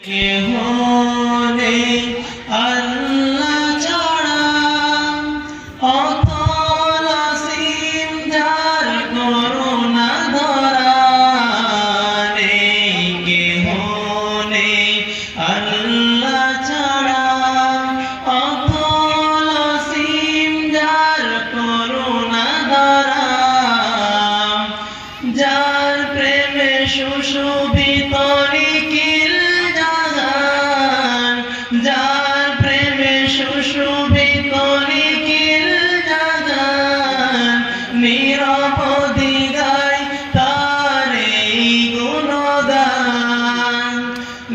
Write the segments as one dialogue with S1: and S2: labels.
S1: কেহ নেই আল্লাহ ছাড়া, অতল অসীম যার করুণা ধরা। নেই কেহ নেই আল্লাহ ছাড়া, অতল অসীম যার করুণা ধরা। যার প্রেমে সুশোভিত নিখিল জাহান, যার প্রেমে সুশোভিত নিখিল জাহান, নিরবধি গায় তার এই গুণগান,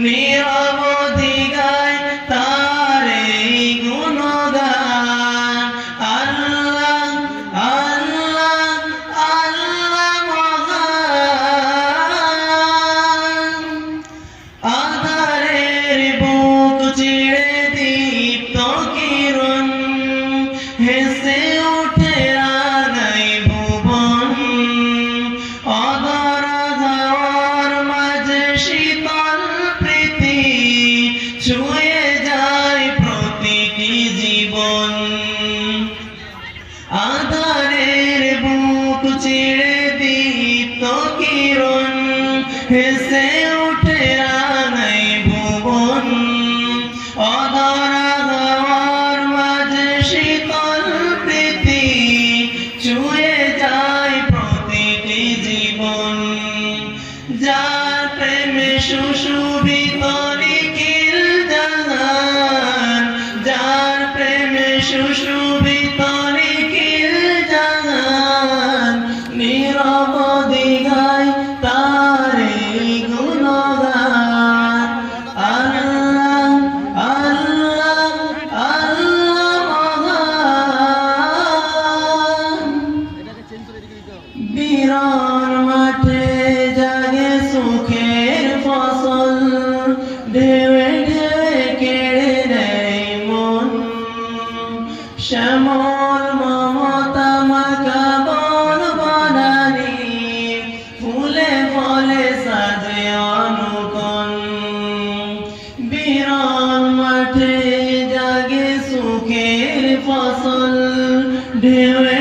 S1: নিরবধি গায় তার এই গুণগান। আল্লাহ আল্লাহ আল্লাহ মহান, আধারের বুক চিড়ে দীপ্ত কিরণ, হেসে ওঠে রাঙাই ভুবন। অধরা ধাওয়ার মাঝে শীতল প্রীতি, ছুঁয়ে যায় প্রতিটি জীবন। আধারের বুক চিড়ে দীপ্ত কিরণ, হেসে ওঠে রাঙাই ভুবন। অধরা হাওয়ার মাঝে শীতল প্রীতি, ছুঁয়ে যায় প্রতিটি জীবন। যার প্রেমে সুশোভিত নিখিল জাহান, যার প্রেমে সুশোভিত নিখিল জাহান, নিরবধি গায় তার এই গুণগান। আল্লাহ আল্লাহ আল্লাহ মহান, বিরান মাঠে জাগে সুখের ফসল, ঢেউয়ে ঢেউয়ে কেড়ে নেয় মন। শ্যামল মমতা মাখা বন বনানী, ফুলে ফলে সাজে অনুকন। বিরান মাঠে জাগে সুখের ফসল, ঢেউয়ে